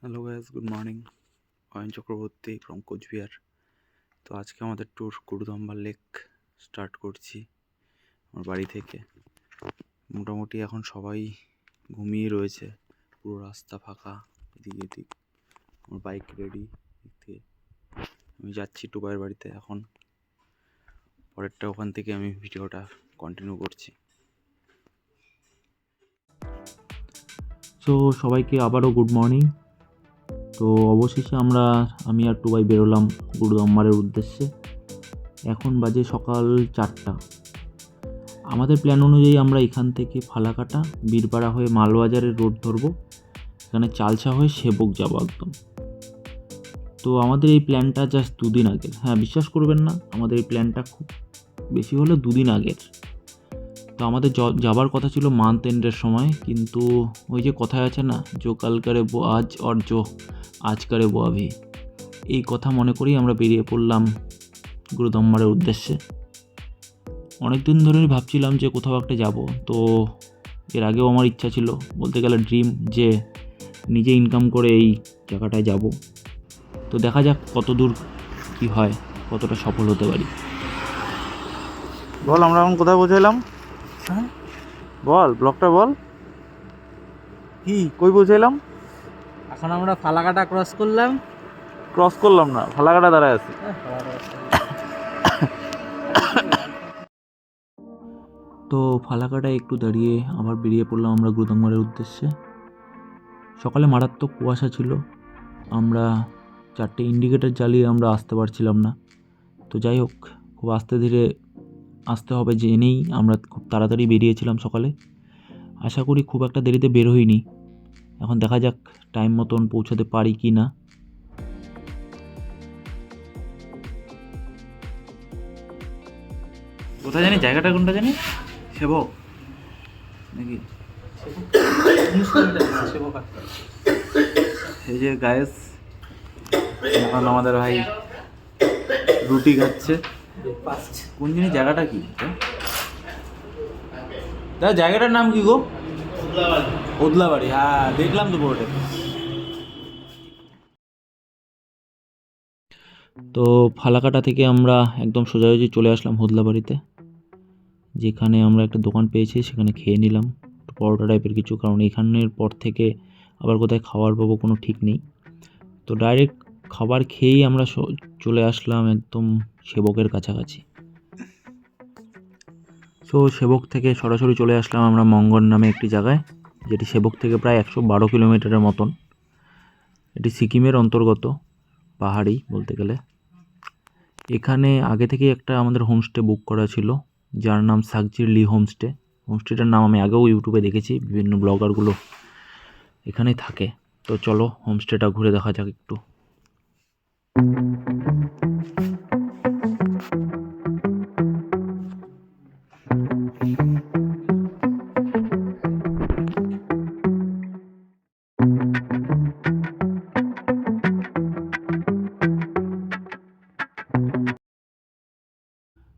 Hello guys, good morning. Ayan Chakraborty from Cooch Behar. তো আজকে আমাদের ট্যুর গুরুদম্বার লেক স্টার্ট করছি আমার বাড়ি থেকে। মোটামুটি এখন সবাই ঘুমিয়ে রয়েছে, পুরো রাস্তা ফাঁকা, এদিক এদিক। আমার বাইক রেডি, দিক থেকে আমি যাচ্ছি টুবাইয়ের বাড়িতে। এখন পরেরটা ওখান থেকে আমি ভিডিওটা কন্টিনিউ করছি। সো সবাইকে আবারও গুড মর্নিং। তো অবশেষে আমি আর টুবাই বেরোলাম গুরুদম্বারের উদ্দেশ্যে। এখন বাজে সকাল 4টা। আমাদের প্ল্যান অনুযায়ী আমরা এখান থেকে ফালাকাটা বীরপাড়া হয়ে মালবাজারের রোড ধরবো, এখানে চালসা হয়ে সেবক যাবো একদম। তো আমাদের এই প্ল্যানটা জাস্ট 2 দিন আগের। হ্যাঁ, বিশ্বাস করবেন না, আমাদের এই প্ল্যানটা খুব বেশি হলে 2 দিন আগের। তো আমাদের যাবার কথা ছিল মান্থ এন্ডের সময়, কিন্তু ওই যে কথায় আছে না, জো কাল করে বো আজ আর জো আজ করে বো আভি, এই কথা মনে করেই আমরা বেরিয়ে পড়লাম গুরুদম্বারের উদ্দেশ্যে। অনেক দিন ধরেই ভাবছিলাম যে কোথাও একটা যাব। তো এর আগেও আমার ইচ্ছা ছিল, বলতে গেলে ড্রিম, যে নিজে ইনকাম করে এই জায়গাটায় যাব। তো দেখা যাক কত দূর কী হয়, কতটা সফল হতে পারি। বল, আমরা এখন কোথায় পৌঁছালাম? হ্যাঁ, বল, ব্লগটা বল, কি কই পৌঁছালাম? এখন আমরা ফালাকাটা ক্রস করলাম। ক্রস করলাম না, ফালাকাটা দাঁড়ায় আছি। তো ফালাকাটায় একটু দাঁড়িয়ে আবার বেরিয়ে পড়লাম আমরা গুরুদম্বারের উদ্দেশ্যে। সকালে মারাত্মক কুয়াশা ছিল, আমরা 4টে ইন্ডিকেটার জ্বালিয়ে আমরা আসতে পারছিলাম না। তো যাই হোক, খুব আস্তে ধীরে আসতে হবে জেনেই আমরা খুব তাড়াতাড়ি বেরিয়েছিলাম সকালে। আশা করি খুব একটা দেরিতে বের হইনি। এখন দেখা যাক টাইম মতন পৌঁছাতে পারি কি না। কোথায় জানি, জায়গাটা কোনটা জানি? সেবক নাকি? এই যে গায়েস, এখন আমাদের ভাই রুটি খাচ্ছে। কোন জিনিস, জায়গাটা কি? দাদা জায়গাটার নাম কি গো? ওদলাবাড়ি। হ্যাঁ, দেখলাম তো বোর্ডে। তো ফালাকাটা থেকে আমরা একদম সোজাসুজি চলে আসলাম হোদলাবাড়িতে, যেখানে আমরা একটা দোকান পেয়েছি, সেখানে খেয়ে নিলাম একটু পরোটা টাইপের কিছু, কারণ এখানের পর থেকে আবার কোথায় খাবার পাবো কোনো ঠিক নেই। তো ডাইরেক্ট খাবার খেয়েই আমরা চলে আসলাম একদম সেবকের কাছাকাছি। সো সেবক থেকে সরাসরি চলে আসলাম আমরা মঙ্গন নামে একটি জায়গায়, যেটি সেবক থেকে প্রায় 112 কিলোমিটারের মতন। এটি সিকিমের অন্তর্গত, পাহাড়ি বলতে গেলে। এখানে আগে থেকেই একটা আমাদের হোমস্টে বুক করা ছিল, যার নাম সাকজির লি হোমস্টে। হোমস্টেটার নাম আমি আগেও ইউটিউবে দেখেছি, বিভিন্ন ব্লগারগুলো এখানেই থাকে। তো চলো হোমস্টেটা ঘুরে দেখা যাক একটু।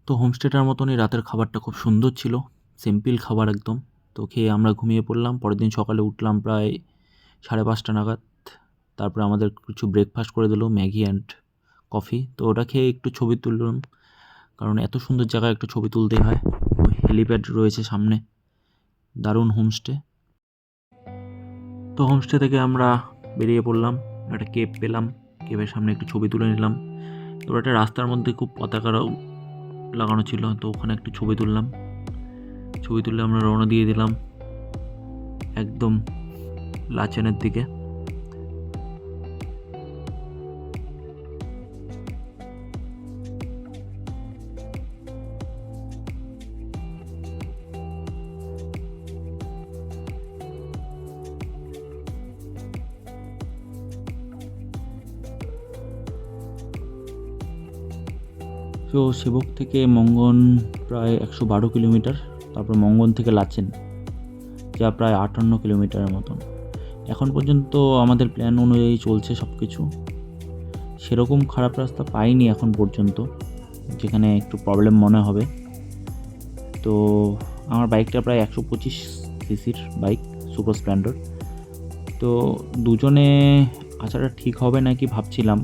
তো হোমস্টেটার মতনই রাতের খাবারটা খুব সুন্দর ছিল, সিম্পল খাবার একদম। তো খেয়ে আমরা ঘুমিয়ে পড়লাম। পরের দিন সকালে উঠলাম প্রায় 5:30 নাগাদ। তারপরে আমাদের কিছু ব্রেকফাস্ট করে দিল, ম্যাগি অ্যান্ড কফি। তো ওটা খেয়ে একটু ছবি তুললাম, কারণ এত সুন্দর জায়গায় একটু ছবি তুলতেই হয়। ওই হেলিপ্যাড রয়েছে সামনে, দারুণ হোমস্টে। তো হোমস্টে থেকে আমরা বেরিয়ে পড়লাম, একটা কেভ পেলাম, কেভের সামনে একটু ছবি তুলে নিলাম। তো একটা রাস্তার মধ্যে খুব পতাকারাও লাগানো ছিল, তো ওখানে একটু ছবি তুললাম। ছবি তুলে আমরা রওনা দিয়ে দিলাম একদম লাচেনের দিকে। তো সেবক থেকে মঙ্গন প্রায় 112 কিলোমিটার, তারপর মঙ্গন থেকে লাচেন, যা প্রায় 58 কিলোমিটারের মতন। এখন পর্যন্ত আমাদের প্ল্যান অনুযায়ী চলছে সব কিছু, সেরকম খারাপ রাস্তা পাইনি এখন পর্যন্ত যেখানে একটু প্রবলেম মনে হবে। তো আমার বাইকটা প্রায় 125 সিসির বাইক, সুপার স্প্লেন্ডার। তো দুজনে আসাটা ঠিক হবে নাকি ভাবছিলাম।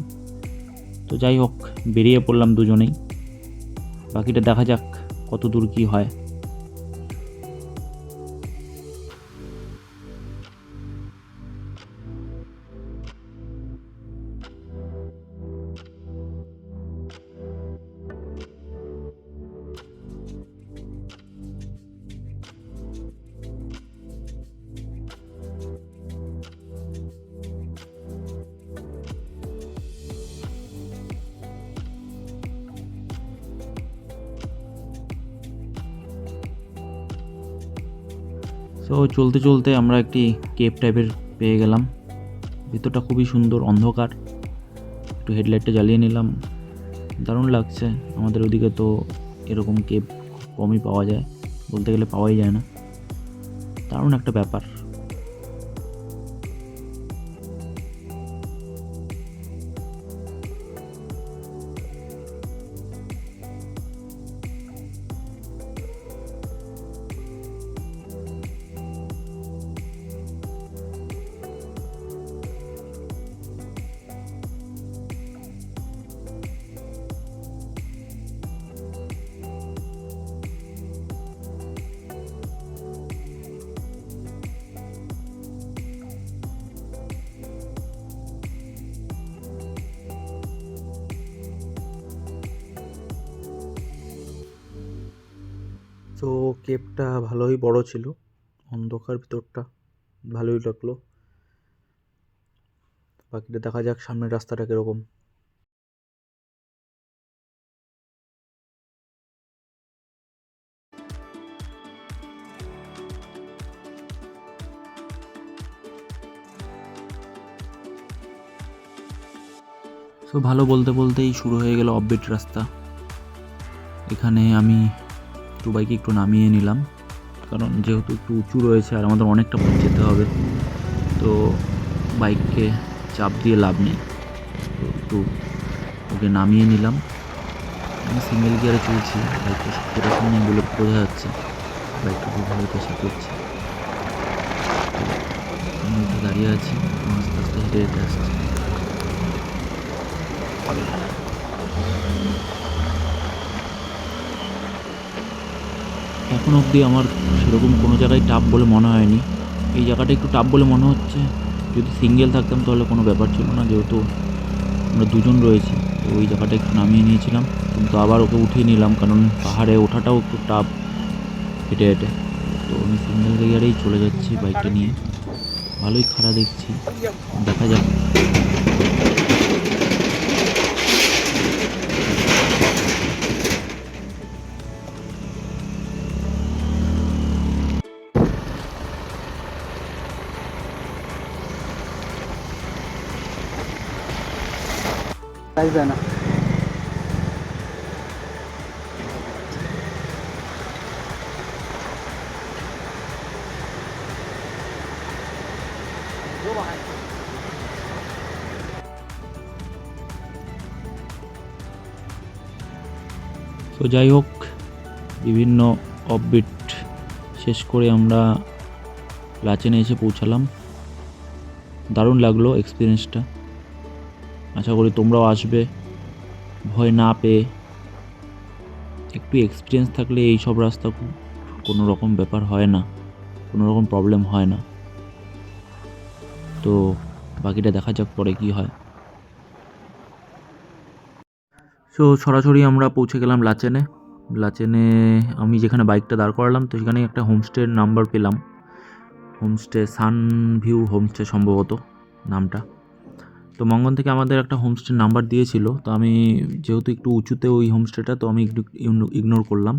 তো যাই হোক, বেরিয়ে পড়লাম দুজনেই। বাকিটা দেখা যাক কত দূর কী হয়। তো চলতে চলতে আমরা একটি কেপ টাইপের পেয়ে গেলাম। ভিতরটা খুবই সুন্দর, অন্ধকার। একটু হেডলাইটটা জ্বালিয়ে নিলাম। দারুণ লাগছে। আমাদের ওদিকে তো এরকম কেপ কমই পাওয়া যায়, বলতে গেলে পাওয়াই যায় না। দারুণ একটা ব্যাপার। তো কেপটা ভালোই বড় ছিল, অন্ধকার ভিতরটা, ভালোই লাগলো। বাকিটা দেখা যাক সামনের রাস্তাটা কিরকম। সো ভালো বলতে বলতেই শুরু হয়ে গেল অফবিট রাস্তা। এখানে আমি বাইকে একটু নামিয়ে নিলাম, কারণ যেহেতু একটু উঁচু রয়েছে আর আমাদের অনেকটা পথ যেতে হবে, তো বাইককে চাপ দিয়ে লাভ নেই। তো একটু ওকে নামিয়ে নিলাম। আমি সিঙ্গেল গিয়ারে চলছি, বাইকটা সেরকম নেই বলে বোঝা যাচ্ছে। বাইকটা খুব ভালো পেশা করছে। আমি একটু দাঁড়িয়ে আছি, আস্তে আস্তে হেঁটে হেঁটে আসছি। এখন অবধি আমার সেরকম কোনো জায়গায় টাফ বলে মনে হয়নি। এই জায়গাটা একটু টাফ বলে মনে হচ্ছে। যদি সিঙ্গেল থাকতাম তাহলে কোনো ব্যাপার ছিল না, যেহেতু আমরা দুজন রয়েছি। তো ওই জায়গাটা একটু নামিয়ে নিয়েছিলাম, কিন্তু আবার ওকে উঠিয়ে নিলাম, কারণ পাহাড়ে ওঠাটাও একটু টাফ হেঁটে হেঁটে। তো আমি সিঙ্গেল গিয়ারেই চলে যাচ্ছি বাইকটা নিয়ে। ভালোই খাড়া দেখছি, দেখা যাক। যায় না। তো যাই হোক, বিভিন্ন অফবিট শেষ করে আমরা লাচেনে এসে পৌঁছালাম। দারুণ লাগলো এক্সপিরিয়েন্সটা। আশা করি তোমরাও আসবে ভয় না পেয়ে। একটু এক্সপিরিয়েন্স থাকলে এই সব রাস্তা কোনো রকম ব্যাপার হয় না, কোনো রকম প্রবলেম হয় না। তো বাকিটা দেখা যাক পরে কি হয়। সো সরাসরি আমরা পৌঁছে গেলাম লাচেনে। লাচেনে আমি যেখানে বাইকটা দাঁড় করালাম, তো সেখানে একটা হোমস্টের নাম্বার পেলাম। হোমস্টে সানভিউ হোমস্টে সম্ভবত নামটা। তো মঙ্গন থেকে আমাদের একটা হোমস্টের নাম্বার দিয়েছিল। তো আমি যেহেতু একটু উঁচুতে ওই হোমস্টেটা, তো আমি একটু ইগনোর করলাম।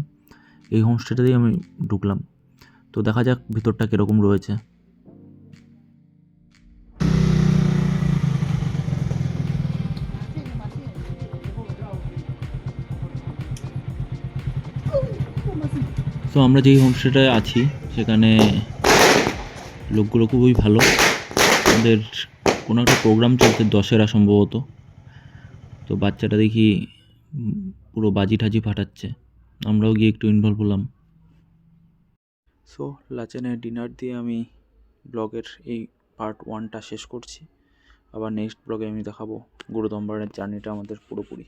এই হোমস্টেটাতেই আমি ঢুকলাম। তো দেখা যাক ভিতরটা কীরকম রয়েছে। তো আমরা যেই হোমস্টেটায় আছি সেখানে লোকগুলো খুবই ভালো। আমাদের কোনো একটা প্রোগ্রাম চলছে, দশেরা সম্ভবত। তো বাচ্চাটা দেখি পুরো বাজি ঠাজি ফাটাচ্ছে, আমরাও গিয়ে একটু ইনভলভ হলাম। সো লাচেনে ডিনার দিয়ে আমি ব্লগের এই পার্ট 1টা শেষ করছি। আবার নেক্সট ব্লগে আমি দেখাবো গুরুদম্বারের জার্নিটা আমাদের পুরোপুরি।